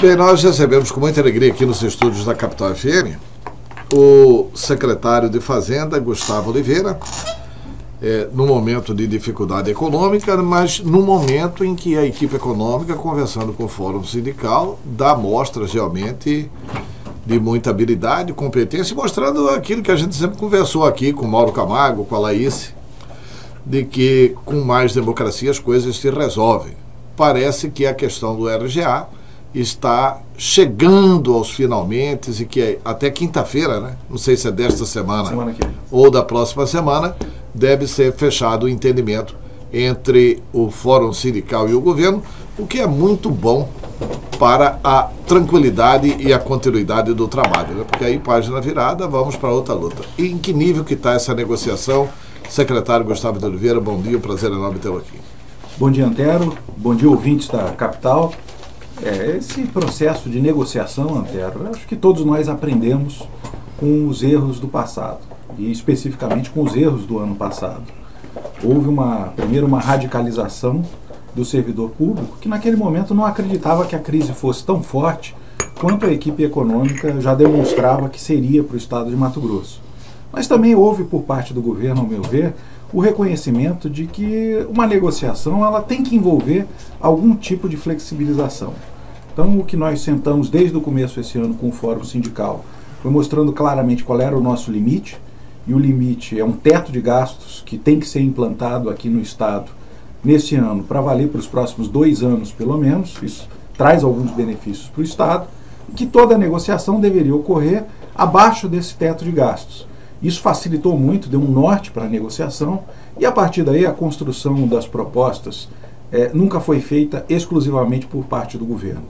Bem, nós recebemos com muita alegria aqui nos estúdios da Capital FM o secretário de Fazenda, Gustavo Oliveira, no momento de dificuldade econômica, mas no momento em que a equipe econômica, conversando com o Fórum Sindical, dá mostras realmente de muita habilidade, competência, mostrando aquilo que a gente sempre conversou aqui com o Mauro Camargo, com a Laís, de que com mais democracia as coisas se resolvem. Parece que a questão do RGA está chegando aos finalmente e que até quinta-feira, né? Não sei se é desta semana ou da próxima semana, deve ser fechado o entendimento entre o Fórum Sindical e o governo, o que é muito bom para a tranquilidade e a continuidade do trabalho, né? Porque aí, página virada, vamos para outra luta. E em que nível que está essa negociação? Secretário Gustavo de Oliveira, bom dia, um prazer enorme tê-lo aqui. Bom dia, Antero, bom dia, ouvintes da Capital. Esse processo de negociação, Antero, acho que todos nós aprendemos com os erros do passado, e especificamente com os erros do ano passado. Houve primeiro uma radicalização do servidor público, que naquele momento não acreditava que a crise fosse tão forte quanto a equipe econômica já demonstrava que seria para o estado de Mato Grosso. Mas também houve, por parte do governo, ao meu ver, o reconhecimento de que uma negociação ela tem que envolver algum tipo de flexibilização. Então, o que nós sentamos desde o começo esse ano com o Fórum Sindical foi mostrando claramente qual era o nosso limite, e o limite é um teto de gastos que tem que ser implantado aqui no Estado nesse ano para valer para os próximos 2 anos, pelo menos. Isso traz alguns benefícios para o Estado, e que toda a negociação deveria ocorrer abaixo desse teto de gastos. Isso facilitou muito, deu um norte para a negociação, e a partir daí a construção das propostas nunca foi feita exclusivamente por parte do governo.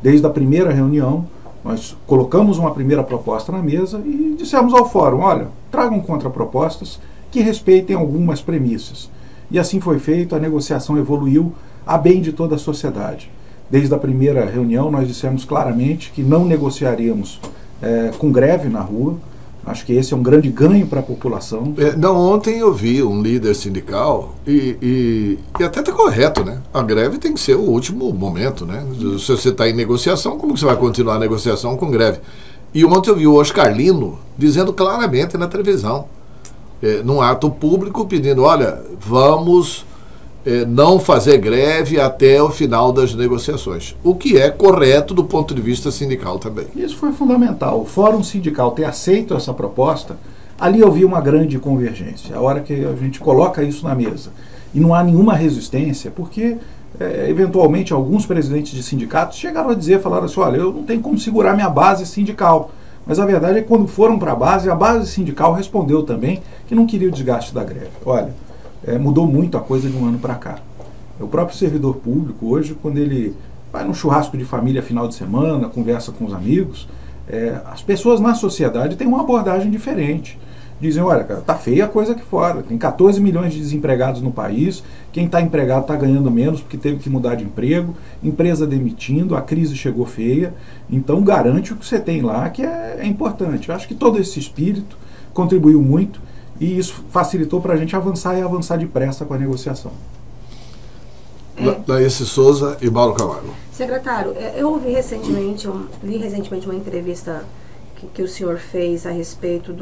Desde a primeira reunião, nós colocamos uma primeira proposta na mesa e dissemos ao fórum, olha, tragam contrapropostas que respeitem algumas premissas. E assim foi feito, a negociação evoluiu a bem de toda a sociedade. Desde a primeira reunião nós dissemos claramente que não negociaríamos com greve na rua. Acho que esse é um grande ganho para a população. Ontem eu vi um líder sindical e até está correto, né? A greve tem que ser o último momento, né? Se você está em negociação, como que você vai continuar a negociação com greve? E ontem eu vi o Oscar Lino dizendo claramente na televisão, num ato público, pedindo, olha, vamos não fazer greve até o final das negociações, o que é correto do ponto de vista sindical também. Isso foi fundamental. O Fórum Sindical ter aceito essa proposta, ali eu vi uma grande convergência. A hora que a gente coloca isso na mesa e não há nenhuma resistência, porque eventualmente alguns presidentes de sindicatos chegaram a dizer, falaram assim, olha, eu não tenho como segurar minha base sindical. Mas a verdade é que quando foram para a base sindical respondeu também que não queria o desgaste da greve. Olha, mudou muito a coisa de um ano para cá. O próprio servidor público hoje, quando ele vai num churrasco de família final de semana, conversa com os amigos, as pessoas na sociedade têm uma abordagem diferente. Dizem, olha, cara, tá feia a coisa aqui fora, tem 14 milhões de desempregados no país, quem está empregado está ganhando menos porque teve que mudar de emprego, empresa demitindo, a crise chegou feia, então garante o que você tem lá, que é importante. Eu acho que todo esse espírito contribuiu muito, e isso facilitou para a gente avançar e avançar depressa com a negociação. Laís Souza e Mauro Camargo. Secretário, eu li recentemente uma entrevista que o senhor fez a respeito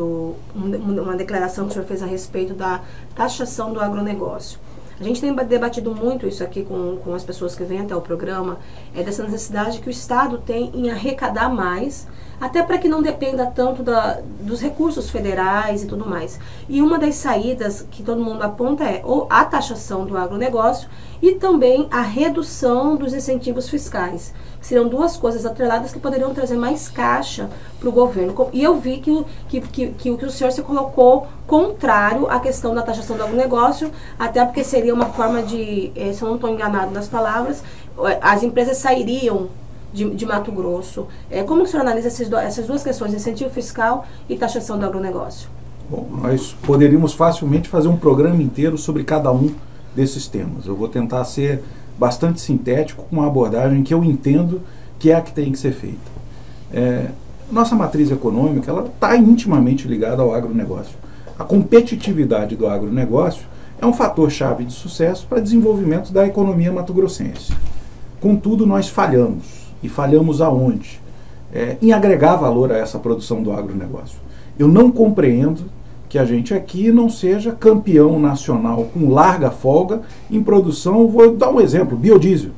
uma declaração que o senhor fez a respeito da taxação do agronegócio. A gente tem debatido muito isso aqui com as pessoas que vêm até o programa, dessa necessidade que o Estado tem em arrecadar mais, até para que não dependa tanto dos recursos federais e tudo mais. E uma das saídas que todo mundo aponta é ou a taxação do agronegócio e também a redução dos incentivos fiscais. Seriam duas coisas atreladas que poderiam trazer mais caixa para o governo. E eu vi que o senhor se colocou contrário à questão da taxação do agronegócio, até porque seria uma forma de, se eu não estou enganado nas palavras, as empresas sairiam de Mato Grosso. Como o senhor analisa essas duas questões, incentivo fiscal e taxação do agronegócio? Bom, nós poderíamos facilmente fazer um programa inteiro sobre cada um desses temas. Eu vou tentar ser bastante sintético com uma abordagem que eu entendo que é a que tem que ser feita. Nossa matriz econômica ela está intimamente ligada ao agronegócio. A competitividade do agronegócio é um fator-chave de sucesso para o desenvolvimento da economia mato-grossense. Contudo, nós falhamos. E falhamos aonde? Em agregar valor a essa produção do agronegócio. Eu não compreendo que a gente aqui não seja campeão nacional com larga folga em produção. Vou dar um exemplo, biodiesel.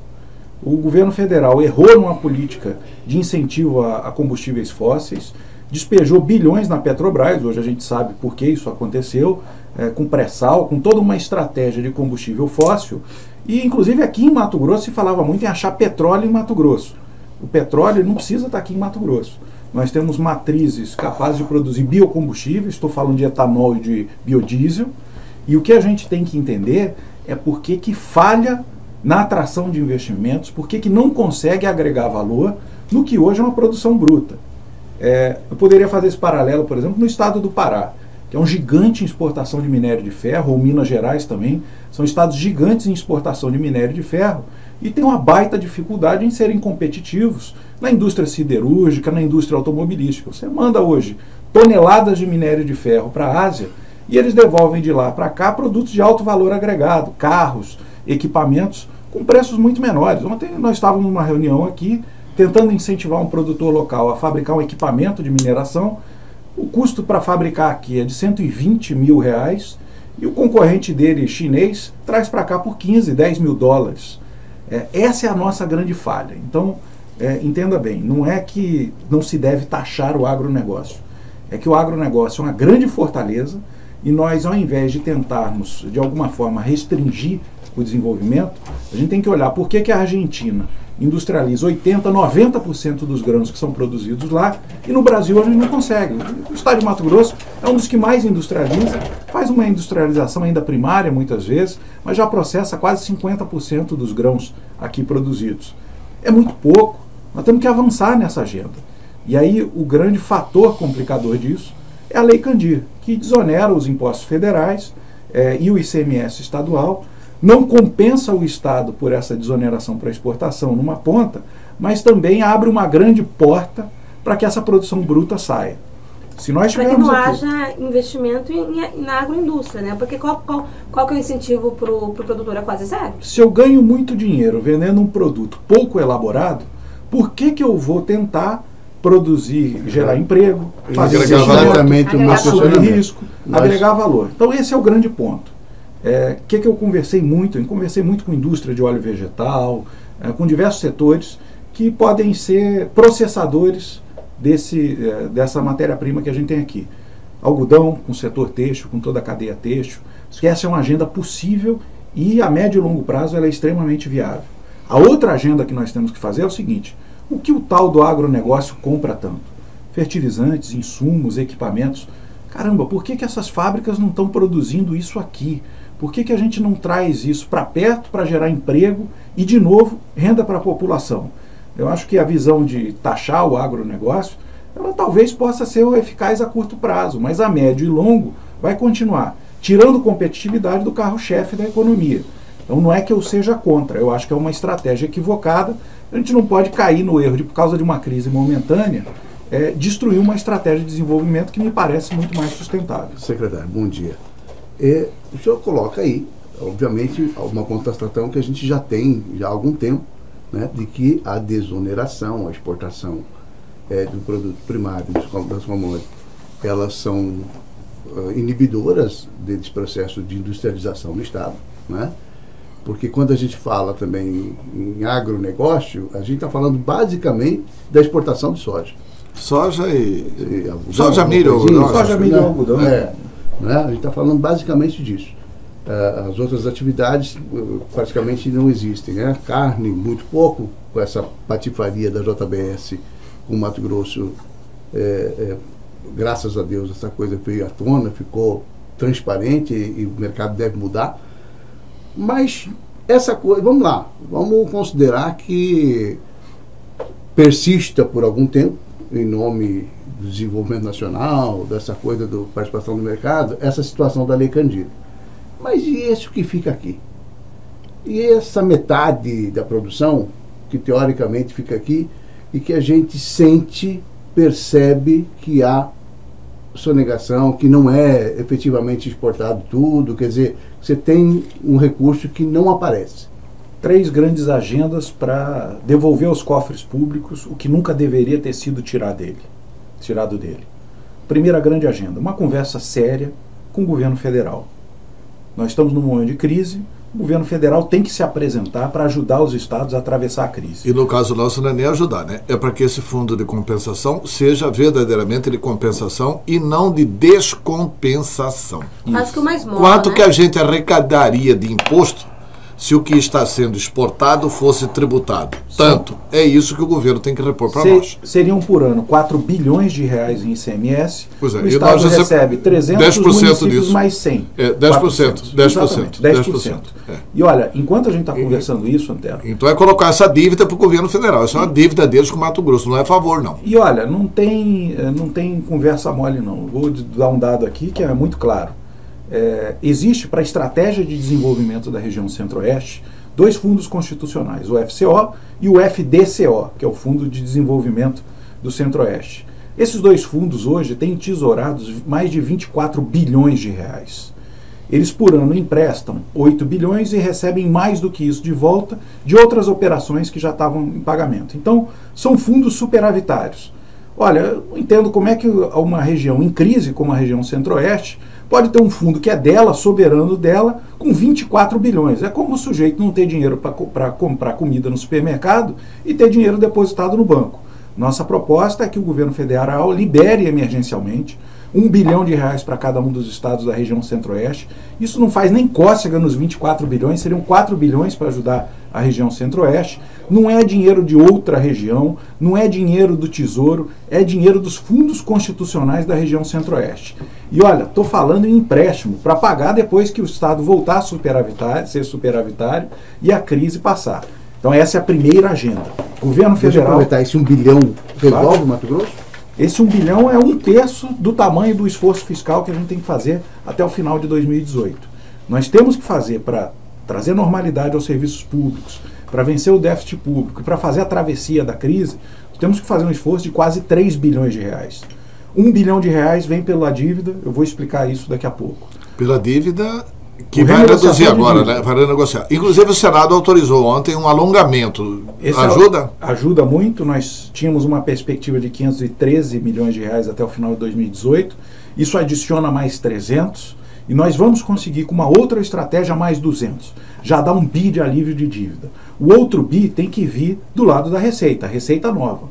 O governo federal errou numa política de incentivo a combustíveis fósseis, despejou bilhões na Petrobras, hoje a gente sabe por que isso aconteceu, com pré-sal, com toda uma estratégia de combustível fóssil, e inclusive aqui em Mato Grosso se falava muito em achar petróleo em Mato Grosso. O petróleo não precisa estar aqui em Mato Grosso. Nós temos matrizes capazes de produzir biocombustíveis, estou falando de etanol e de biodiesel, e o que a gente tem que entender é por que falha na atração de investimentos, por que não consegue agregar valor no que hoje é uma produção bruta. Eu poderia fazer esse paralelo, por exemplo, no estado do Pará, que é um gigante em exportação de minério de ferro, ou Minas Gerais também, são estados gigantes em exportação de minério de ferro, e tem uma baita dificuldade em serem competitivos na indústria siderúrgica, na indústria automobilística. Você manda hoje toneladas de minério de ferro para a Ásia, e eles devolvem de lá para cá produtos de alto valor agregado, carros, equipamentos, com preços muito menores. Ontem nós estávamos numa reunião aqui, tentando incentivar um produtor local a fabricar um equipamento de mineração. O custo para fabricar aqui é de R$120 mil, e o concorrente dele, chinês, traz para cá por 15, 10 mil dólares. Essa é a nossa grande falha. Então, entenda bem, não é que não se deve taxar o agronegócio. É que o agronegócio é uma grande fortaleza, e nós, ao invés de tentarmos, de alguma forma, restringir o desenvolvimento, a gente tem que olhar por que a Argentina industrializa 80%, 90% dos grãos que são produzidos lá, e no Brasil a gente não consegue. O estado de Mato Grosso é um dos que mais industrializa, faz uma industrialização ainda primária muitas vezes, mas já processa quase 50% dos grãos aqui produzidos. É muito pouco, nós temos que avançar nessa agenda. E aí o grande fator complicador disso é a Lei Candir, que desonera os impostos federais e o ICMS estadual, não compensa o Estado por essa desoneração para exportação numa ponta, mas também abre uma grande porta para que essa produção bruta saia. Se nós para que não haja investimento na agroindústria, né? Porque qual que é o incentivo para o produtor? É quase zero. Se eu ganho muito dinheiro vendendo um produto pouco elaborado, por que eu vou tentar produzir, gerar emprego, fazer exatamente o assumir risco, agregar valor? Então esse é o grande ponto. Que eu conversei muito? Eu conversei muito com a indústria de óleo vegetal, com diversos setores que podem ser processadores dessa matéria-prima que a gente tem aqui. Algodão, com o setor têxtil, com toda a cadeia têxtil. Essa é uma agenda possível e a médio e longo prazo ela é extremamente viável. A outra agenda que nós temos que fazer é o seguinte: o que o tal do agronegócio compra tanto? Fertilizantes, insumos, equipamentos. Caramba, por que essas fábricas não estão produzindo isso aqui? Por que a gente não traz isso para perto para gerar emprego e, de novo, renda para a população? Eu acho que a visão de taxar o agronegócio, ela talvez possa ser eficaz a curto prazo, mas a médio e longo vai continuar tirando competitividade do carro-chefe da economia. Então não é que eu seja contra, eu acho que é uma estratégia equivocada. A gente não pode cair no erro de, por causa de uma crise momentânea, destruir uma estratégia de desenvolvimento que me parece muito mais sustentável. Secretário, bom dia. O senhor coloca aí, obviamente, uma constatação que a gente já tem já há algum tempo, né, de que a desoneração, a exportação do produto primário, das commodities, elas são inibidoras desse processo de industrialização no Estado, né? Porque quando a gente fala também em agronegócio, a gente está falando basicamente da exportação de soja. Soja e algodão, soja, milho, soja, milho e algodão. Né? A gente está falando basicamente disso. As outras atividades praticamente não existem, né? Carne, muito pouco, com essa patifaria da JBS com o Mato Grosso. Graças a Deus essa coisa veio à tona, ficou transparente e o mercado deve mudar. Mas essa coisa, vamos lá, vamos considerar que persista por algum tempo, em nome do desenvolvimento nacional, dessa coisa da participação do mercado, essa situação da Lei Candir. Mas e esse que fica aqui? E essa metade da produção, que teoricamente fica aqui, e que a gente sente, percebe que há sonegação, que não é efetivamente exportado tudo, quer dizer, você tem um recurso que não aparece. 3 grandes agendas para devolver aos cofres públicos o que nunca deveria ter sido tirado dele. Primeira grande agenda, uma conversa séria com o governo federal. Nós estamos num momento de crise, o governo federal tem que se apresentar para ajudar os estados a atravessar a crise. E no caso nosso não é nem ajudar, né? É para que esse fundo de compensação seja verdadeiramente de compensação e não de descompensação. Mas que o mais mole, Quanto né? que a gente arrecadaria de imposto se o que está sendo exportado fosse tributado? Tanto. É isso que o governo tem que repor para nós. Seriam por ano 4 bilhões de reais em ICMS, Pois é, o e Estado nós recebe 300, 10% os municípios disso. mais 100. 10%. 10%. É. E olha, enquanto a gente está conversando isso, Antero, Então é colocar essa dívida para o governo federal. Isso é uma dívida deles com o Mato Grosso, não é favor, não. e olha, não tem conversa mole não. Vou dar um dado aqui que é muito claro. Existe para a estratégia de desenvolvimento da região centro-oeste 2 fundos constitucionais, o FCO e o FDCO, que é o Fundo de Desenvolvimento do Centro-Oeste. Esses 2 fundos hoje têm tesourados mais de 24 bilhões de reais. Eles por ano emprestam 8 bilhões e recebem mais do que isso de volta de outras operações que já estavam em pagamento. Então, são fundos superavitários. Olha, eu entendo como é que uma região em crise, como a região centro-oeste, pode ter um fundo que é dela, soberano dela, com 24 bilhões. É como o sujeito não ter dinheiro para comprar comida no supermercado e ter dinheiro depositado no banco. Nossa proposta é que o governo federal libere emergencialmente 1 bilhão de reais para cada um dos estados da região centro-oeste. Isso não faz nem cócega nos 24 bilhões, seriam 4 bilhões para ajudar a região centro-oeste. Não é dinheiro de outra região, não é dinheiro do Tesouro, é dinheiro dos fundos constitucionais da região centro-oeste. E olha, estou falando em empréstimo para pagar depois que o estado voltar a ser superavitário e a crise passar. Então essa é a primeira agenda. Governo Deixa eu federal... aproveitar, esse 1 bilhão resolve o Mato Grosso? Esse 1 bilhão é 1/3 do tamanho do esforço fiscal que a gente tem que fazer até o final de 2018. Nós temos que fazer para trazer normalidade aos serviços públicos, para vencer o déficit público e para fazer a travessia da crise, temos que fazer um esforço de quase 3 bilhões de reais. 1 bilhão de reais vem pela dívida, eu vou explicar isso daqui a pouco. Pela dívida que vai reduzir agora, né? Vai renegociar. Inclusive o Senado autorizou ontem um alongamento. Ajuda? Ajuda muito. Nós tínhamos uma perspectiva de 513 milhões de reais até o final de 2018. Isso adiciona mais 300 e nós vamos conseguir com uma outra estratégia mais 200. Já dá 1 bi de alívio de dívida. O outro bi tem que vir do lado da Receita, a Receita Nova.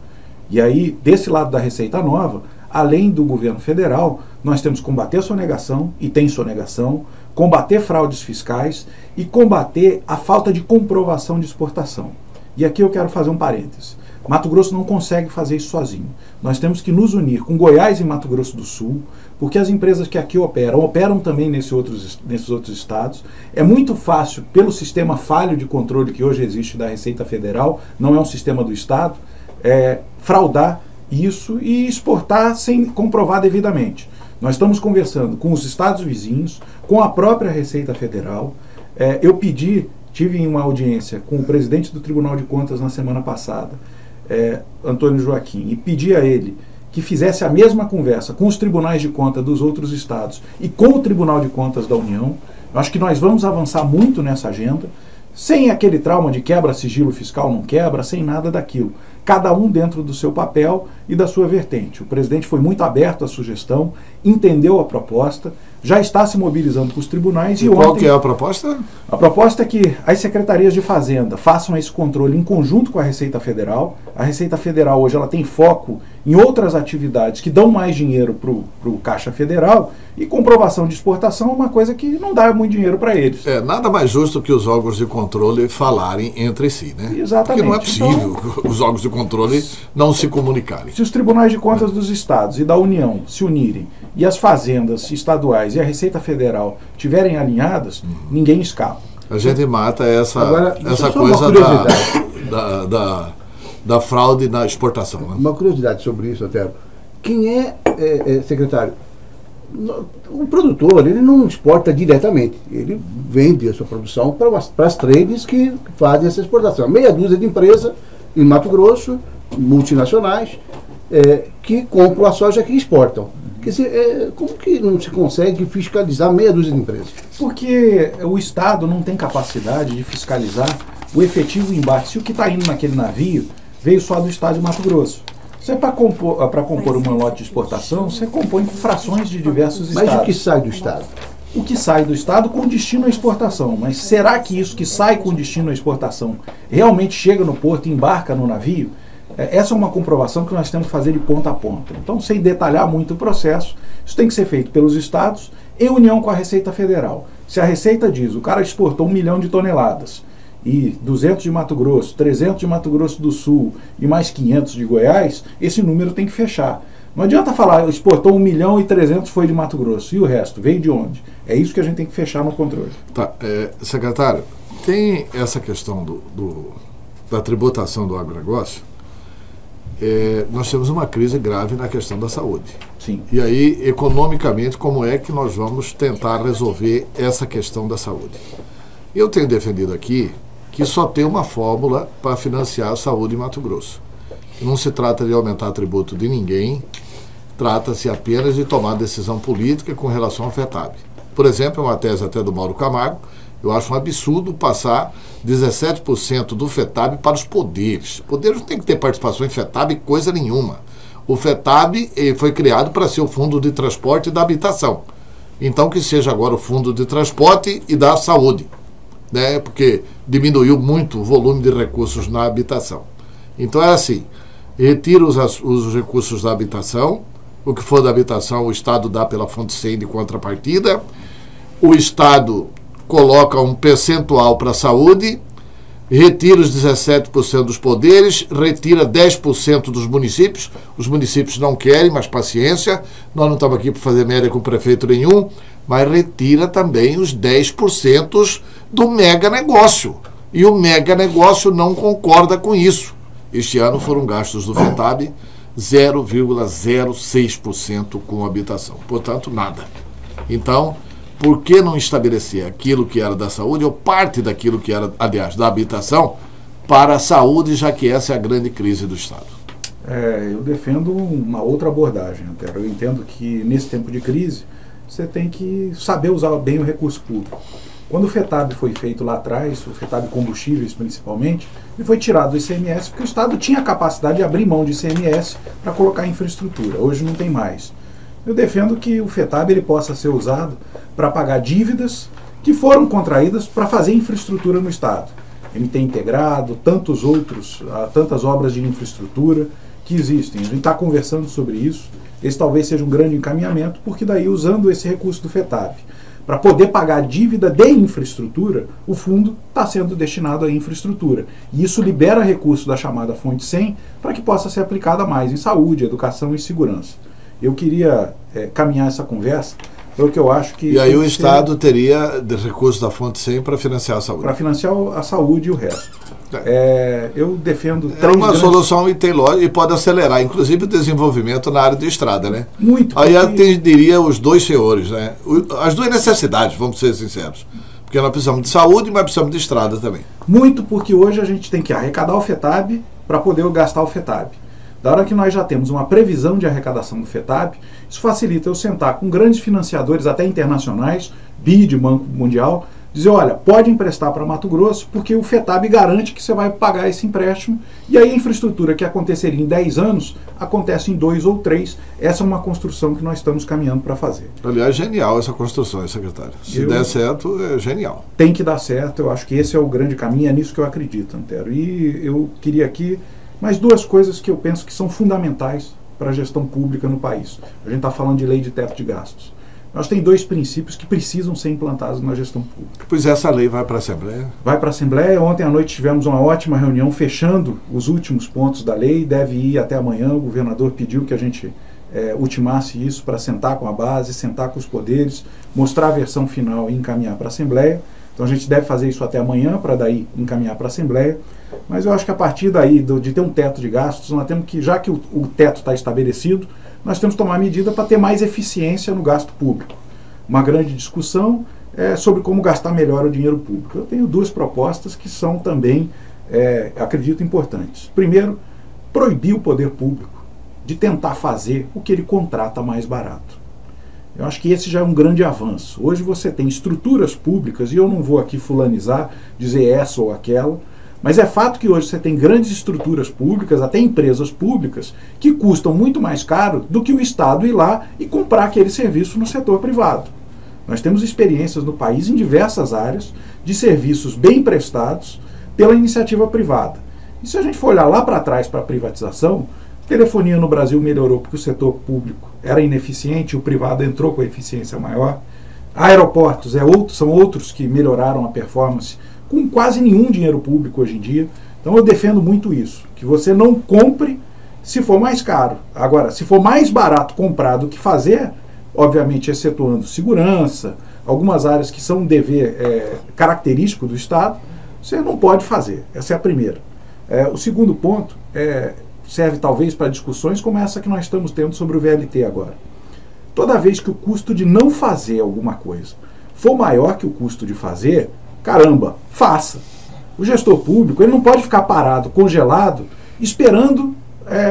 E aí, desse lado da Receita Nova, além do governo federal, nós temos que combater a sonegação, e tem sonegação, combater fraudes fiscais e combater a falta de comprovação de exportação. E aqui eu quero fazer um parênteses. Mato Grosso não consegue fazer isso sozinho. Nós temos que nos unir com Goiás e Mato Grosso do Sul, porque as empresas que aqui operam também nesses outros estados. É muito fácil, pelo sistema falho de controle que hoje existe da Receita Federal, não é um sistema do Estado, fraudar isso e exportar sem comprovar devidamente. Nós estamos conversando com os estados vizinhos, com a própria Receita Federal. Eu tive uma audiência com o presidente do Tribunal de Contas na semana passada, Antônio Joaquim, e pedi a ele que fizesse a mesma conversa com os tribunais de contas dos outros estados e com o Tribunal de Contas da União. Eu acho que nós vamos avançar muito nessa agenda, sem aquele trauma de quebra sigilo fiscal, não quebra, sem nada daquilo. Cada um dentro do seu papel e da sua vertente. O presidente foi muito aberto à sugestão, entendeu a proposta, já está se mobilizando com os tribunais. E qual que é a proposta? A proposta é que as secretarias de Fazenda façam esse controle em conjunto com a Receita Federal. A Receita Federal hoje ela tem foco em outras atividades que dão mais dinheiro para o Caixa Federal, e comprovação de exportação é uma coisa que não dá muito dinheiro para eles. Nada mais justo que os órgãos de controle falarem entre si, né? Exatamente. Porque não é possível os órgãos de controle não se comunicarem. Se os tribunais de contas dos estados e da União se unirem e as fazendas estaduais e a Receita Federal estiverem alinhadas, ninguém escapa. A gente mata essa só coisa uma da fraude na exportação. Né? Uma curiosidade sobre isso, até. Quem secretário? O produtor, ele não exporta diretamente, ele vende a sua produção para as trades que fazem essa exportação. Meia dúzia de empresas em Mato Grosso, multinacionais, que compram a soja que exportam. Quer dizer, como que não se consegue fiscalizar meia dúzia de empresas? Porque o Estado não tem capacidade de fiscalizar o efetivo embarque, se o que está indo naquele navio veio só do estado de Mato Grosso. Você, para compor uma lote de exportação, você compõe frações de diversos estados. Mas o que sai do estado? O que sai do estado com destino à exportação. Mas será que isso que sai com destino à exportação realmente chega no porto e embarca no navio? Essa é uma comprovação que nós temos que fazer de ponta a ponta. Então, sem detalhar muito o processo, isso tem que ser feito pelos estados em união com a Receita Federal. Se a Receita diz, o cara exportou 1 milhão de toneladas, e 200 de Mato Grosso, 300 de Mato Grosso do Sul e mais 500 de Goiás, esse número tem que fechar. Não adianta falar, exportou 1 milhão e 300 foi de Mato Grosso, e o resto veio de onde? É isso que a gente tem que fechar no controle. Tá, secretário, tem essa questão da tributação do agronegócio. Nós temos uma crise grave na questão da saúde. Sim. E aí, economicamente, como é que nós vamos tentar resolver essa questão da saúde? Eu tenho defendido aqui que só tem uma fórmula para financiar a saúde em Mato Grosso. Não se trata de aumentar tributo de ninguém, trata-se apenas de tomar decisão política com relação ao FETAB. Por exemplo, é uma tese até do Mauro Camargo, eu acho um absurdo passar 17% do FETAB para os poderes. Poderes não tem que ter participação em FETAB coisa nenhuma. O FETAB foi criado para ser o Fundo de Transporte e da Habitação. Então que seja agora o Fundo de Transporte e da Saúde, né? Porque diminuiu muito o volume de recursos na habitação. Então é assim, retira os recursos da habitação, o que for da habitação o Estado dá pela fonte 100 de contrapartida, o Estado coloca um percentual para a saúde, retira os 17% dos poderes, retira 10% dos municípios, os municípios não querem, mas paciência, nós não estamos aqui para fazer média com prefeito nenhum, mas retira também os 10% do mega negócio. E o mega negócio não concorda com isso. Este ano foram gastos do FETAB 0,06% com habitação. Portanto, nada. Então, por que não estabelecer aquilo que era da saúde, ou parte daquilo que era, aliás, da habitação, para a saúde, já que essa é a grande crise do Estado? Eu defendo uma outra abordagem, Antero. Eu entendo que, nesse tempo de crise, você tem que saber usar bem o recurso público. Quando o FETAB foi feito lá atrás, o FETAB combustíveis principalmente, ele foi tirado do ICMS porque o Estado tinha a capacidade de abrir mão de ICMS para colocar em infraestrutura. Hoje não tem mais. Eu defendo que o FETAB ele possa ser usado para pagar dívidas que foram contraídas para fazer infraestrutura no Estado. MT integrado, tantas obras de infraestrutura que existem. A gente está conversando sobre isso. Esse talvez seja um grande encaminhamento, porque daí, usando esse recurso do FETAB para poder pagar a dívida de infraestrutura, o fundo está sendo destinado à infraestrutura. E isso libera recurso da chamada fonte 100 para que possa ser aplicada mais em saúde, educação e segurança. Eu queria caminhar essa conversa para o que eu acho que... E aí o Estado teria de recursos da fonte 100 para financiar a saúde. Para financiar a saúde e o resto. Eu defendo uma solução e tem lógica, e pode acelerar, inclusive, o desenvolvimento na área de estrada, né? Muito. Aí atenderia os dois senhores, né? As duas necessidades, vamos ser sinceros. Porque nós precisamos de saúde, mas precisamos de estrada também. Muito, porque hoje a gente tem que arrecadar o FETAB para poder gastar o FETAB. Da hora que nós já temos uma previsão de arrecadação do FETAB, isso facilita eu sentar com grandes financiadores, até internacionais, BID, Banco Mundial, dizer, olha, pode emprestar para Mato Grosso, porque o FETAB garante que você vai pagar esse empréstimo, e aí a infraestrutura que aconteceria em 10 anos, acontece em 2 ou 3. Essa é uma construção que nós estamos caminhando para fazer. Aliás, genial essa construção, secretário. Se der certo, é genial. Tem que dar certo, eu acho que esse é o grande caminho, é nisso que eu acredito, Antero. E eu queria aqui mais duas coisas que eu penso que são fundamentais para a gestão pública no país. A gente está falando de lei de teto de gastos. Nós temos 2 princípios que precisam ser implantados na gestão pública. Pois essa lei vai para a Assembleia? Vai para a Assembleia. Ontem à noite tivemos uma ótima reunião fechando os últimos pontos da lei. Deve ir até amanhã. O governador pediu que a gente ultimasse isso para sentar com a base, sentar com os poderes, mostrar a versão final e encaminhar para a Assembleia. Então a gente deve fazer isso até amanhã para daí encaminhar para a Assembleia. Mas eu acho que a partir daí, de ter um teto de gastos, nós temos que, já que o teto está estabelecido, nós temos que tomar medida para ter mais eficiência no gasto público. Uma grande discussão é sobre como gastar melhor o dinheiro público. Eu tenho 2 propostas que são também, acredito, importantes. Primeiro, proibir o poder público de tentar fazer o que ele contrata mais barato. Eu acho que esse já é um grande avanço. Hoje você tem estruturas públicas, e eu não vou aqui fulanizar, dizer essa ou aquela, Mas é fato que hoje você tem grandes estruturas públicas, até empresas públicas, que custam muito mais caro do que o Estado ir lá e comprar aquele serviço no setor privado. Nós temos experiências no país em diversas áreas de serviços bem prestados pela iniciativa privada. E se a gente for olhar lá para trás para a privatização, telefonia no Brasil melhorou porque o setor público era ineficiente, o privado entrou com a eficiência maior. Aeroportos são outros que melhoraram a performance com quase nenhum dinheiro público hoje em dia. Então eu defendo muito isso, que você não compre se for mais caro. Agora, se for mais barato comprar do que fazer, obviamente excetuando segurança, algumas áreas que são um dever característico do Estado, você não pode fazer. Essa é a primeira. O segundo ponto serve talvez para discussões como essa que nós estamos tendo sobre o VLT agora. Toda vez que o custo de não fazer alguma coisa for maior que o custo de fazer, caramba, faça. O gestor público ele não pode ficar parado, congelado, esperando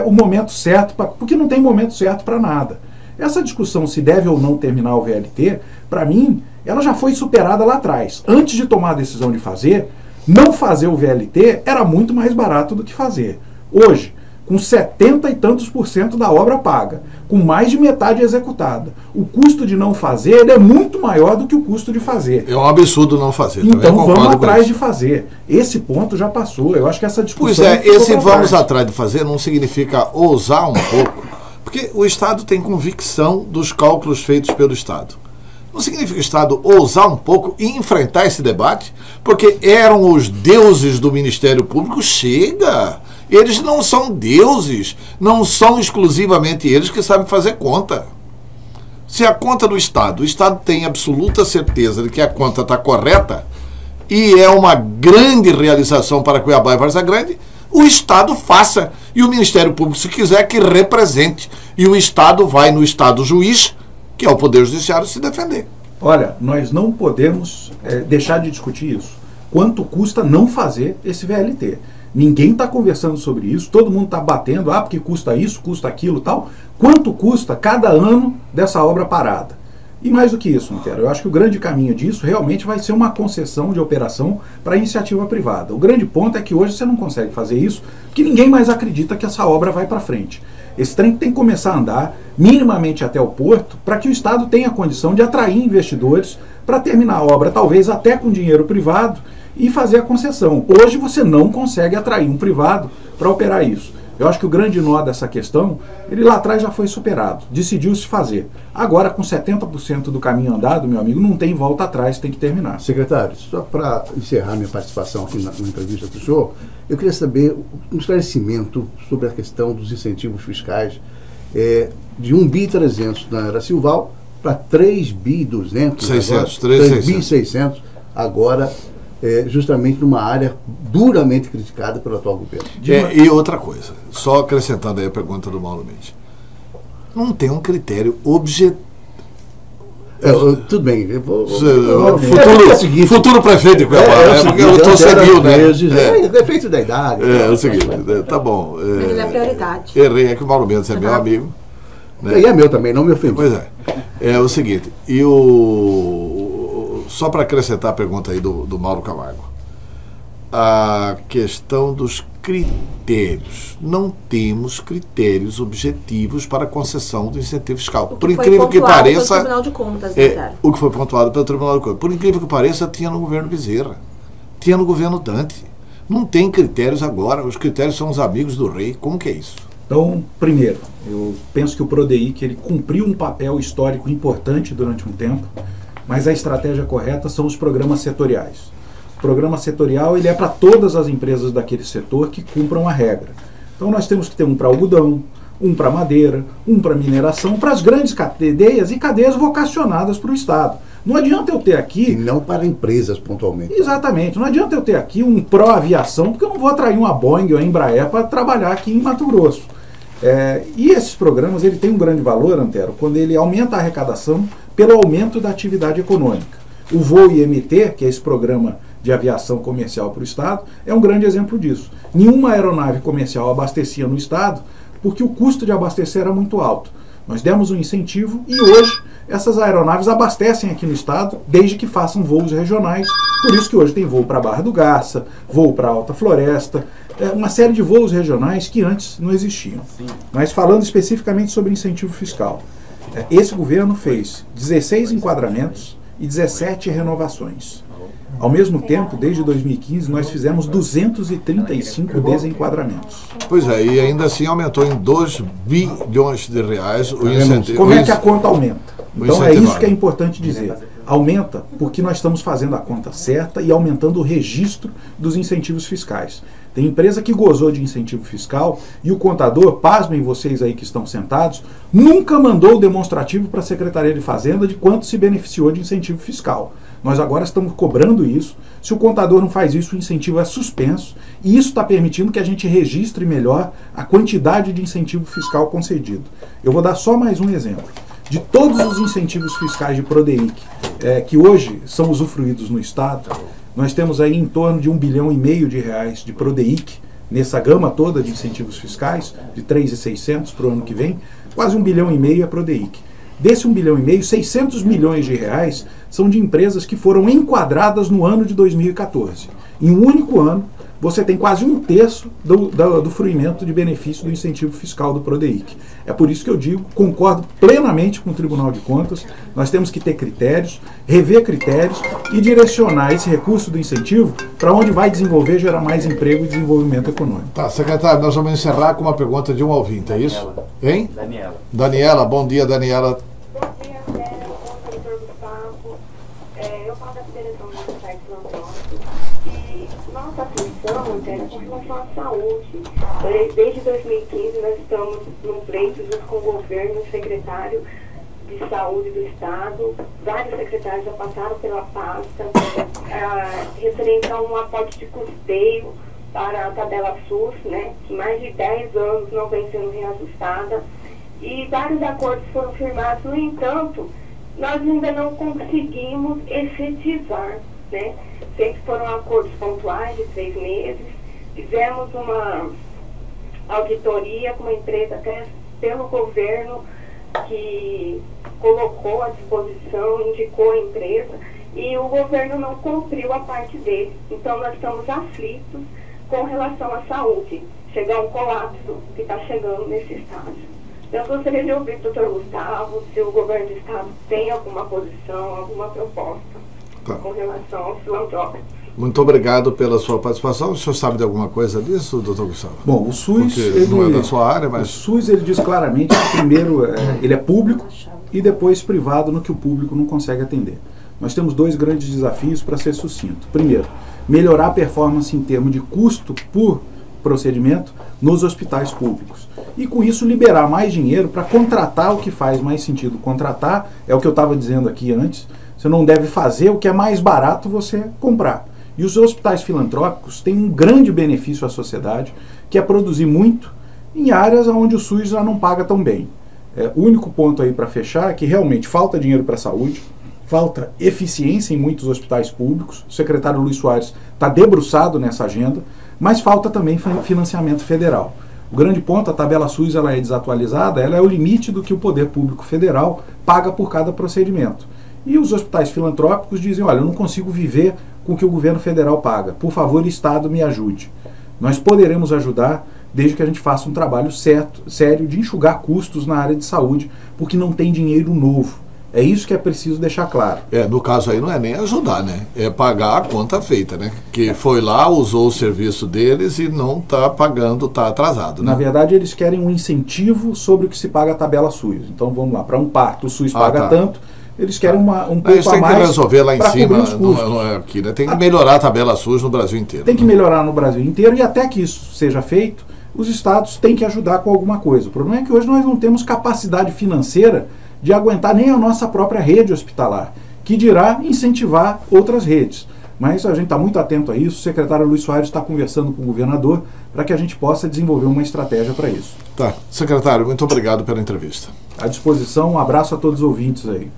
o momento certo, porque não tem momento certo para nada. Essa discussão se deve ou não terminar o VLT, para mim, ela já foi superada lá atrás. Antes de tomar a decisão de fazer, não fazer o VLT era muito mais barato do que fazer. Hoje, com 70 e tantos % da obra paga, com mais de metade executada, o custo de não fazer ele é muito maior do que o custo de fazer. É um absurdo não fazer. Então vamos atrás de fazer. Esse ponto já passou. Eu acho que essa discussão... Pois é, esse vamos atrás de fazer não significa ousar um pouco, porque o Estado tem convicção dos cálculos feitos pelo Estado. Não significa o Estado ousar um pouco e enfrentar esse debate, porque eram os deuses do Ministério Público. Chega! Eles não são deuses, não são exclusivamente eles que sabem fazer conta. Se a conta do Estado, o Estado tem absoluta certeza de que a conta está correta e é uma grande realização para Cuiabá e Várzea Grande, o Estado faça. E o Ministério Público, se quiser, que represente. E o Estado vai no Estado juiz, que é o Poder Judiciário, se defender. Olha, nós não podemos deixar de discutir isso. Quanto custa não fazer esse VLT? Ninguém está conversando sobre isso, todo mundo está batendo, porque custa isso, custa aquilo e tal. Quanto custa cada ano dessa obra parada? E mais do que isso, Antero, eu acho que o grande caminho disso realmente vai ser uma concessão de operação para a iniciativa privada. O grande ponto é que hoje você não consegue fazer isso, porque ninguém mais acredita que essa obra vai para frente. Esse trem tem que começar a andar minimamente até o porto para que o Estado tenha condição de atrair investidores para terminar a obra, talvez até com dinheiro privado, e fazer a concessão. Hoje você não consegue atrair um privado para operar isso. Eu acho que o grande nó dessa questão, ele lá atrás já foi superado, decidiu-se fazer. Agora, com 70% do caminho andado, meu amigo, não tem volta atrás, tem que terminar. Secretário, só para encerrar minha participação aqui na entrevista do senhor, eu queria saber um esclarecimento sobre a questão dos incentivos fiscais de 1.300 na Era Silval para 3.200, 3.600 agora, justamente numa área duramente criticada pelo atual governo. E outra coisa, só acrescentando aí a pergunta do Mauro Mendes, não tem um critério objetivo. Tudo bem, eu vou... Futuro prefeito de Cuiabá, porque eu estou seguindo, né? Defeito da idade. É o seguinte, tá bom. Mas ele é prioridade. Errei, é que o Mauro Mendes é meu amigo. Né? E é meu também, não me ofende. Pois é. É o seguinte, só para acrescentar a pergunta aí do Mauro Camargo, a questão dos critérios. Não temos critérios objetivos para a concessão do incentivo fiscal. Por incrível que pareça, Tribunal de Contas, o que foi pontuado pelo Tribunal de Contas. Por incrível que pareça, tinha no governo Bezerra, tinha no governo Dante. Não tem critérios agora. Os critérios são os amigos do rei. Como que é isso? Então, primeiro, eu penso que o PRODEIC ele cumpriu um papel histórico importante durante um tempo, mas a estratégia correta são os programas setoriais. O programa setorial ele é para todas as empresas daquele setor que cumpram a regra. Então nós temos que ter um para algodão, um para madeira, um para mineração, para as grandes cadeias e cadeias vocacionadas para o Estado. Não adianta eu ter aqui... E não para empresas pontualmente. Exatamente. Não adianta eu ter aqui um pró-aviação, porque eu não vou atrair uma Boeing ou a Embraer para trabalhar aqui em Mato Grosso. E esses programas ele tem um grande valor, Antero, quando ele aumenta a arrecadação pelo aumento da atividade econômica. O Voo IMT, que é esse programa de aviação comercial para o Estado, é um grande exemplo disso. Nenhuma aeronave comercial abastecia no Estado porque o custo de abastecer era muito alto. Nós demos um incentivo e hoje essas aeronaves abastecem aqui no estado, desde que façam voos regionais. Por isso que hoje tem voo para Barra do Garça, voo para Alta Floresta, uma série de voos regionais que antes não existiam. Mas falando especificamente sobre incentivo fiscal, esse governo fez 16 enquadramentos e 17 renovações. Ao mesmo tempo, desde 2015, nós fizemos 235 desenquadramentos. Pois é, e ainda assim aumentou em 2 bilhões de reais o incentivo. Como é que a conta aumenta? Então é isso que é importante dizer. Aumenta porque nós estamos fazendo a conta certa e aumentando o registro dos incentivos fiscais. Tem empresa que gozou de incentivo fiscal e o contador, pasmem vocês aí que estão sentados, nunca mandou o demonstrativo para a Secretaria de Fazenda de quanto se beneficiou de incentivo fiscal. Nós agora estamos cobrando isso. Se o contador não faz isso, o incentivo é suspenso. E isso está permitindo que a gente registre melhor a quantidade de incentivo fiscal concedido. Eu vou dar só mais um exemplo. De todos os incentivos fiscais de Prodeic que hoje são usufruídos no Estado, nós temos aí em torno de 1,5 bilhão de reais de Prodeic, nessa gama toda de incentivos fiscais, de 3.600 para o ano que vem, quase 1,5 bilhão é Prodeic. Desse 1,5 bilhão, 600 milhões de reais são de empresas que foram enquadradas no ano de 2014. Em um único ano, você tem quase 1/3 do fruimento de benefício do incentivo fiscal do Prodeic. É por isso que eu digo, concordo plenamente com o Tribunal de Contas, nós temos que ter critérios, rever critérios e direcionar esse recurso do incentivo para onde vai desenvolver, gerar mais emprego e desenvolvimento econômico. Tá, secretário, nós vamos encerrar com uma pergunta de um ouvinte, é isso? Hein? Daniela. Daniela, bom dia, Daniela. Bom dia, doutor Gustavo. Eu falo da Federação de Sociedades Filantrópicas e nossa atenção é com relação à saúde. Desde 2015 nós estamos num pleito junto com o governo, o secretário de saúde do Estado, vários secretários já passaram pela pasta, referente a um aporte de custeio para a tabela SUS, né, que mais de 10 anos não vem sendo reajustada, e vários acordos foram firmados. No entanto, nós ainda não conseguimos efetivar, né? Sempre foram acordos pontuais de 3 meses, fizemos uma auditoria com uma empresa até pelo governo que colocou à disposição, indicou a empresa, e o governo não cumpriu a parte dele. Então nós estamos aflitos com relação à saúde, chegar um colapso que está chegando nesse estágio. Eu gostaria de ouvir do Dr. Gustavo se o governo do Estado tem alguma posição, alguma proposta com relação aos filantrópicos. Muito obrigado pela sua participação. O senhor sabe de alguma coisa disso, doutor Gustavo? Bom, o SUS... Porque não é da sua área, mas... O SUS, ele diz claramente que primeiro ele é público e depois privado no que o público não consegue atender. Nós temos 2 grandes desafios para ser sucinto. Primeiro, melhorar a performance em termos de custo por procedimento nos hospitais públicos. E com isso liberar mais dinheiro para contratar o que faz mais sentido. Contratar é o que eu estava dizendo aqui antes. Você não deve fazer o que é mais barato você comprar. E os hospitais filantrópicos têm um grande benefício à sociedade, que é produzir muito em áreas onde o SUS já não paga tão bem. O único ponto aí para fechar é que realmente falta dinheiro para a saúde, falta eficiência em muitos hospitais públicos. O secretário Luiz Soares está debruçado nessa agenda, mas falta também financiamento federal. O grande ponto, a tabela SUS ela é desatualizada, ela é o limite do que o poder público federal paga por cada procedimento. E os hospitais filantrópicos dizem, olha, eu não consigo viver com o que o governo federal paga. Por favor, Estado, me ajude. Nós poderemos ajudar desde que a gente faça um trabalho sério de enxugar custos na área de saúde, porque não tem dinheiro novo. É isso que é preciso deixar claro. No caso aí não é nem ajudar, né? É pagar a conta feita, né? Que foi lá, usou o serviço deles e não está pagando, está atrasado. Né? Na verdade, eles querem um incentivo sobre o que se paga a tabela SUS. Então, vamos lá, para um parto o SUS paga tanto, eles querem um pouco a mais. Isso tem que resolver lá em cima, não é aqui, né? Tem que melhorar a tabela SUS no Brasil inteiro. Tem que melhorar no Brasil inteiro, e até que isso seja feito, os estados têm que ajudar com alguma coisa. O problema é que hoje nós não temos capacidade financeira de aguentar nem a nossa própria rede hospitalar, que dirá incentivar outras redes. Mas a gente está muito atento a isso, o secretário Luiz Soares está conversando com o governador para que a gente possa desenvolver uma estratégia para isso. Tá. Secretário, muito obrigado pela entrevista. À disposição, um abraço a todos os ouvintes aí.